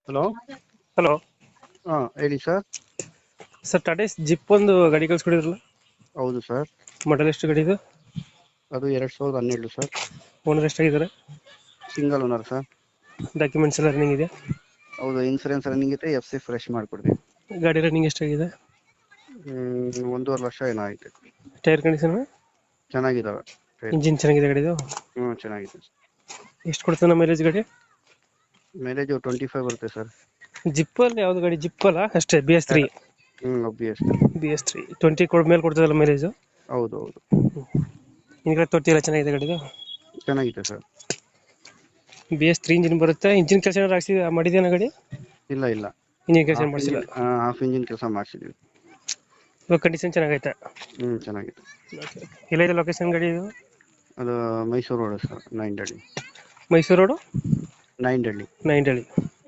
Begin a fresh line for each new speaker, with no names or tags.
Hello.
Hello
ಹಾಂ ಹೇಳಿ sir.
Sir, Tata zip ಒಂದು ಗಾಡಿ ಕಳಿಸ್ಕೊಡಿದ್ರಲ್ಲ,
ಹೌದು ಸರ್.
ಮಾಡಲ್ ಎಷ್ಟು ಗಾಡಿ ಇದು?
ಅದು 2012 ಸರ್.
ಓನರ್ ಎಷ್ಟಾಗಿದ್ದಾರೆ?
Single owner sir.
ಡಾಕ್ಯುಮೆಂಟ್ಸ್ ಎಲ್ಲ ರನ್ನಿಂಗ್ ಇದೆ?
ಹೌದು, ಇನ್ಸೂರೆನ್ಸ್ ರನ್ನಿಂಗ್ ಇದೆ, ಎಫ್ ಸಿ ಫ್ರೆಶ್ ಮಾಡಿಕೊಡ್ತೀವಿ.
ಗಾಡಿ ರನ್ನಿಂಗ್ ಎಷ್ಟಾಗಿದೆ?
1.5 ವರ್ಷ ಏನೋ ಆಯ್ತು.
Tyre condition?
ಚೆನ್ನಾಗಿದ್ದಾವೆ.
ಇಂಜಿನ್ ಚೆನ್ನಾಗಿದೆ ಗಾಡಿದು?
ಚೆನ್ನಾಗಿದೆ.
ಎಷ್ಟು ಕೊಡ್ತಾನೆ ಮೈಲೇಜ್ ಗಾಡಿ?
ಮೈಲೇಜ್ 25 ಬರುತ್ತೆ ಸರ್.
ಜಿಪ್ಪಲ್ಲಿ ಯಾವ್ದು ಗಾಡಿ? ಜಿಪ್ಪಲ್ಲ ಅಷ್ಟೇ, BS3?
ಒಬ್ಬಿಯಸ್ಲಿ.
BS3 20 ಮೇಲೆ ಕೊಡ್ತದಲ್ಲ ಮೈಲೇಜು?
ಹೌದು ಹೌದು.
ಹಿಂದ್ಗಡೆ ತೊಟ್ಟಿ ಎಲ್ಲ ಚೆನ್ನಾಗಿದೆ ಗಾಡಿದು?
ಚೆನ್ನಾಗಿದೆ ಸರ್.
BS3 ಇಂಜಿನ್ ಬರುತ್ತೆ. ಇಂಜಿನ್ ಕೆಲಸ ಏನಾದ್ರು ಮಾಡಿದೇನ ಗಾಡಿ?
ಇಲ್ಲ ಇಲ್ಲ.
ಇಂಜಿನ್ ಕೆಲಸ ಮಾಡಿಸಿಲ್ಲ?
ಹಾಫ್ ಇಂಜಿನ್ ಕೆಲಸ ಮಾಡಿಸಿದ್ವಿ.
ಇವಾಗ ಕಂಡೀಷನ್ ಚೆನ್ನಾಗೈತೆ?
ಚೆನ್ನಾಗಿದೆ.
ಎಲ್ಲೈತೆ ಲೊಕೇಶನ್ ಗಾಡಿ ಇದು?
ಅದು ಮೈಸೂರು ರೋಡ್ ಸರ್, ನೈಂಡಳ್ಳಿ.
ಮೈಸೂರು ರೋಡು
ನೈಂಡಳ್ಳಿ.
ನೈಂಡಳ್ಳಿ.